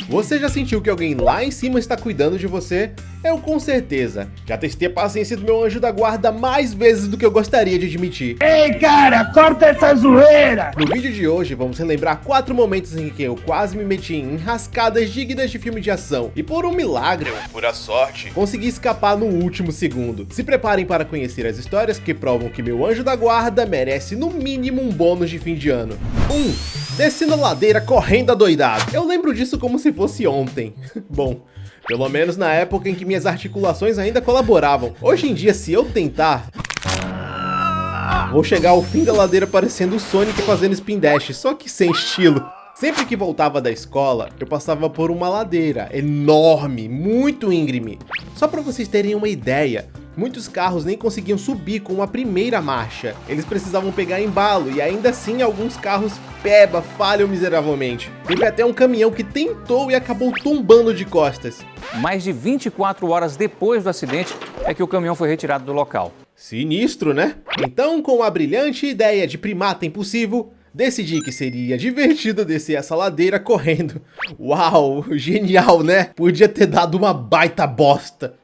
Você já sentiu que alguém lá em cima está cuidando de você? Eu com certeza. Já testei a paciência do meu anjo da guarda mais vezes do que eu gostaria de admitir. Ei, cara, corta essa zoeira! No vídeo de hoje, vamos relembrar 4 momentos em que eu quase me meti em enrascadas dignas de filme de ação. E por um milagre, ou pura sorte, consegui escapar no último segundo. Se preparem para conhecer as histórias que provam que meu anjo da guarda merece no mínimo um bônus de fim de ano. 1. Descendo a ladeira correndo adoidado. Eu lembro disso como se fosse ontem. Bom, pelo menos na época em que minhas articulações ainda colaboravam. Hoje em dia, se eu tentar, vou chegar ao fim da ladeira parecendo o Sonic fazendo spin dash, só que sem estilo. Sempre que voltava da escola, eu passava por uma ladeira enorme, muito íngreme. Só para vocês terem uma ideia, muitos carros nem conseguiam subir com a primeira marcha. Eles precisavam pegar embalo e ainda assim alguns carros falham miseravelmente. Teve até um caminhão que tentou e acabou tombando de costas. Mais de 24 horas depois do acidente é que o caminhão foi retirado do local. Sinistro, né? Então, com a brilhante ideia de primata impossível, decidi que seria divertido descer essa ladeira correndo. Uau, genial, né? Podia ter dado uma baita bosta.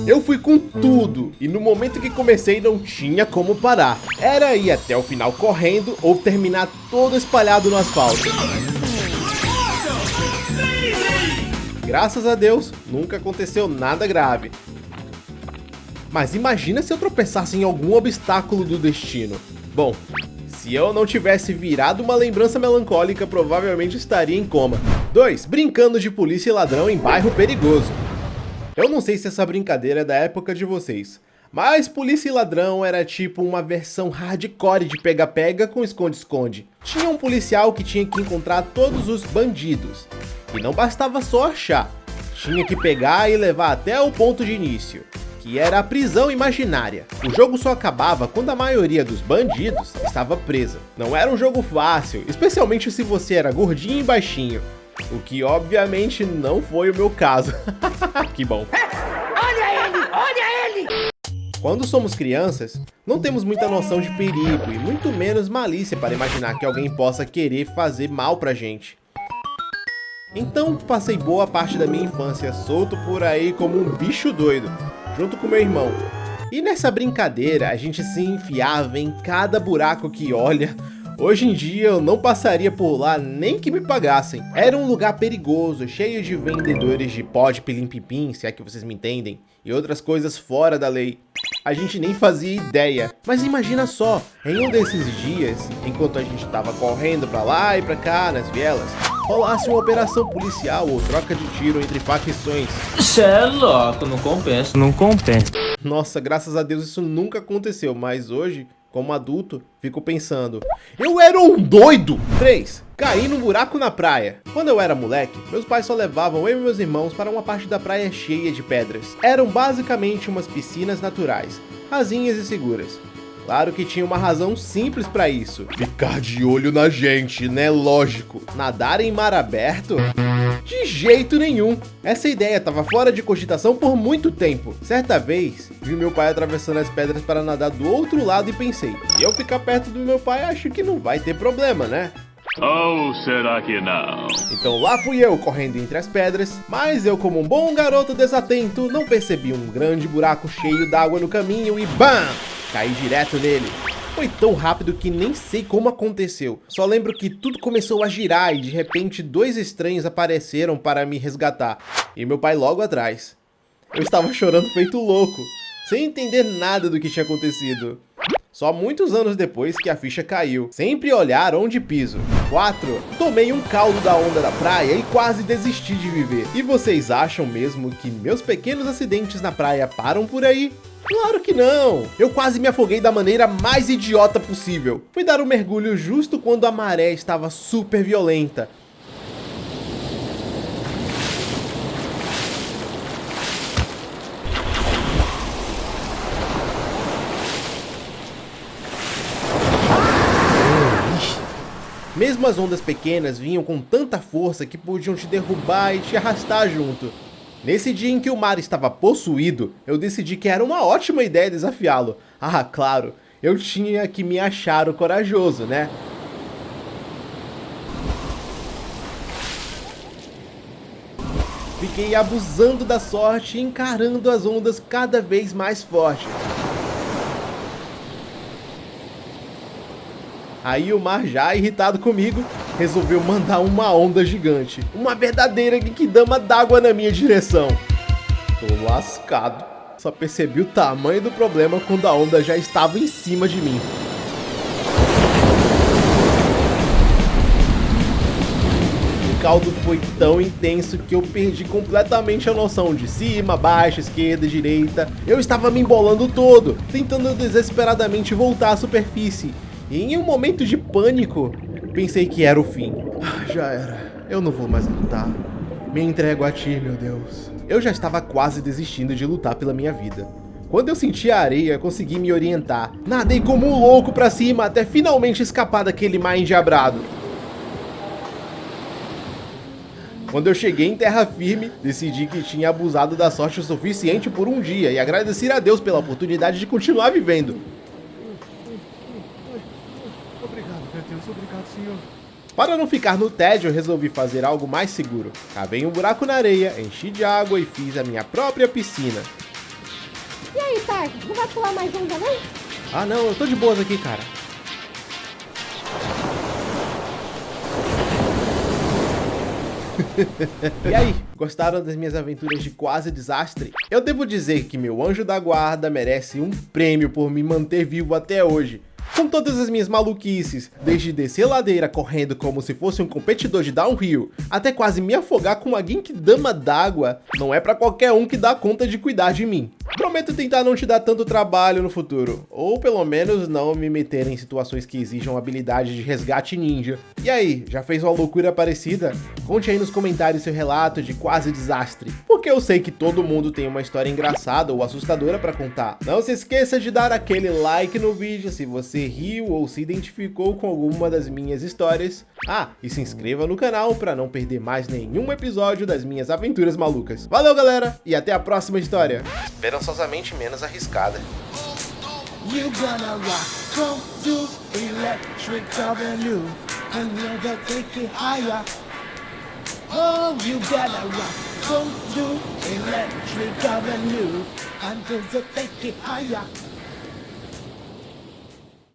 Eu fui com tudo, e no momento que comecei não tinha como parar. Era ir até o final correndo ou terminar todo espalhado no asfalto. Graças a Deus, nunca aconteceu nada grave. Mas imagina se eu tropeçasse em algum obstáculo do destino. Bom, se eu não tivesse virado uma lembrança melancólica, provavelmente estaria em coma. 2. Brincando de polícia e ladrão em bairro perigoso. Eu não sei se essa brincadeira é da época de vocês, mas polícia e ladrão era tipo uma versão hardcore de pega-pega com esconde-esconde. Tinha um policial que tinha que encontrar todos os bandidos. E não bastava só achar, tinha que pegar e levar até o ponto de início, que era a prisão imaginária. O jogo só acabava quando a maioria dos bandidos estava presa. Não era um jogo fácil, especialmente se você era gordinho e baixinho, o que obviamente não foi o meu caso. Que bom. Olha ele! Olha ele! Quando somos crianças, não temos muita noção de perigo e muito menos malícia para imaginar que alguém possa querer fazer mal pra gente. Então passei boa parte da minha infância solto por aí como um bicho doido, junto com meu irmão. E nessa brincadeira a gente se enfiava em cada buraco que, olha, hoje em dia eu não passaria por lá nem que me pagassem. Era um lugar perigoso, cheio de vendedores de pó de pilim-pim-pim, se é que vocês me entendem, e outras coisas fora da lei. A gente nem fazia ideia. Mas imagina só, em um desses dias, enquanto a gente tava correndo pra lá e pra cá nas vielas, rolasse uma operação policial ou troca de tiro entre facções. Cê é louco, não compensa. Não compensa. Nossa, graças a Deus isso nunca aconteceu, mas hoje, como adulto, fico pensando, eu era um doido! 3. Caí num buraco na praia. Quando eu era moleque, meus pais só levavam eu e meus irmãos para uma parte da praia cheia de pedras. Eram basicamente umas piscinas naturais, rasinhas e seguras. Claro que tinha uma razão simples pra isso. Ficar de olho na gente, né? Lógico. Nadar em mar aberto? De jeito nenhum. Essa ideia estava fora de cogitação por muito tempo. Certa vez, vi meu pai atravessando as pedras para nadar do outro lado e pensei, se eu ficar perto do meu pai, acho que não vai ter problema, né? Ou será que não? Então lá fui eu correndo entre as pedras, mas eu, como um bom garoto desatento, não percebi um grande buraco cheio d'água no caminho e BAM! Caí direto nele. Foi tão rápido que nem sei como aconteceu. Só lembro que tudo começou a girar e de repente 2 estranhos apareceram para me resgatar. E meu pai logo atrás. Eu estava chorando feito louco, sem entender nada do que tinha acontecido. Só muitos anos depois que a ficha caiu. Sempre olhar onde piso. 4. Tomei um caldo da onda da praia e quase desisti de viver. E vocês acham mesmo que meus pequenos acidentes na praia param por aí? Claro que não! Eu quase me afoguei da maneira mais idiota possível. Fui dar um mergulho justo quando a maré estava super violenta. Mesmo as ondas pequenas vinham com tanta força que podiam te derrubar e te arrastar junto. Nesse dia em que o mar estava possuído, eu decidi que era uma ótima ideia desafiá-lo. Ah, claro, eu tinha que me achar o corajoso, né? Fiquei abusando da sorte e encarando as ondas cada vez mais fortes. Aí o mar, já irritado comigo, resolveu mandar uma onda gigante. Uma verdadeira Genkidama d'água na minha direção. Tô lascado. Só percebi o tamanho do problema quando a onda já estava em cima de mim. O caldo foi tão intenso que eu perdi completamente a noção de cima, baixo, esquerda, direita. Eu estava me embolando todo, tentando desesperadamente voltar à superfície. E em um momento de pânico, pensei que era o fim. Já era, eu não vou mais lutar. Me entrego a ti, meu Deus. Eu já estava quase desistindo de lutar pela minha vida. Quando eu senti a areia, consegui me orientar. Nadei como um louco pra cima até finalmente escapar daquele mar endiabrado. Quando eu cheguei em terra firme, decidi que tinha abusado da sorte o suficiente por um dia e agradeci a Deus pela oportunidade de continuar vivendo. Obrigado, meu Deus, obrigado, Senhor. Para não ficar no tédio, eu resolvi fazer algo mais seguro. Cavei um buraco na areia, enchi de água e fiz a minha própria piscina. E aí, Tark, não vai pular mais onda, não? Ah não, eu tô de boas aqui, cara. E aí, gostaram das minhas aventuras de quase desastre? Eu devo dizer que meu anjo da guarda merece um prêmio por me manter vivo até hoje. Com todas as minhas maluquices, desde descer ladeira correndo como se fosse um competidor de downhill, até quase me afogar com uma Genkidama d'água, não é pra qualquer um que dá conta de cuidar de mim. Prometo tentar não te dar tanto trabalho no futuro, ou pelo menos não me meter em situações que exijam habilidade de resgate ninja. E aí, já fez uma loucura parecida? Conte aí nos comentários seu relato de quase desastre, porque eu sei que todo mundo tem uma história engraçada ou assustadora pra contar. Não se esqueça de dar aquele like no vídeo se você riu ou se identificou com alguma das minhas histórias. Ah, e se inscreva no canal pra não perder mais nenhum episódio das minhas aventuras malucas. Valeu, galera, e até a próxima história. Esperançosamente menos arriscada. You gonna rock from to Electric Avenue and you're gonna take it higher. Oh, you gotta rock from to Electric Avenue and you're gonna take it higher.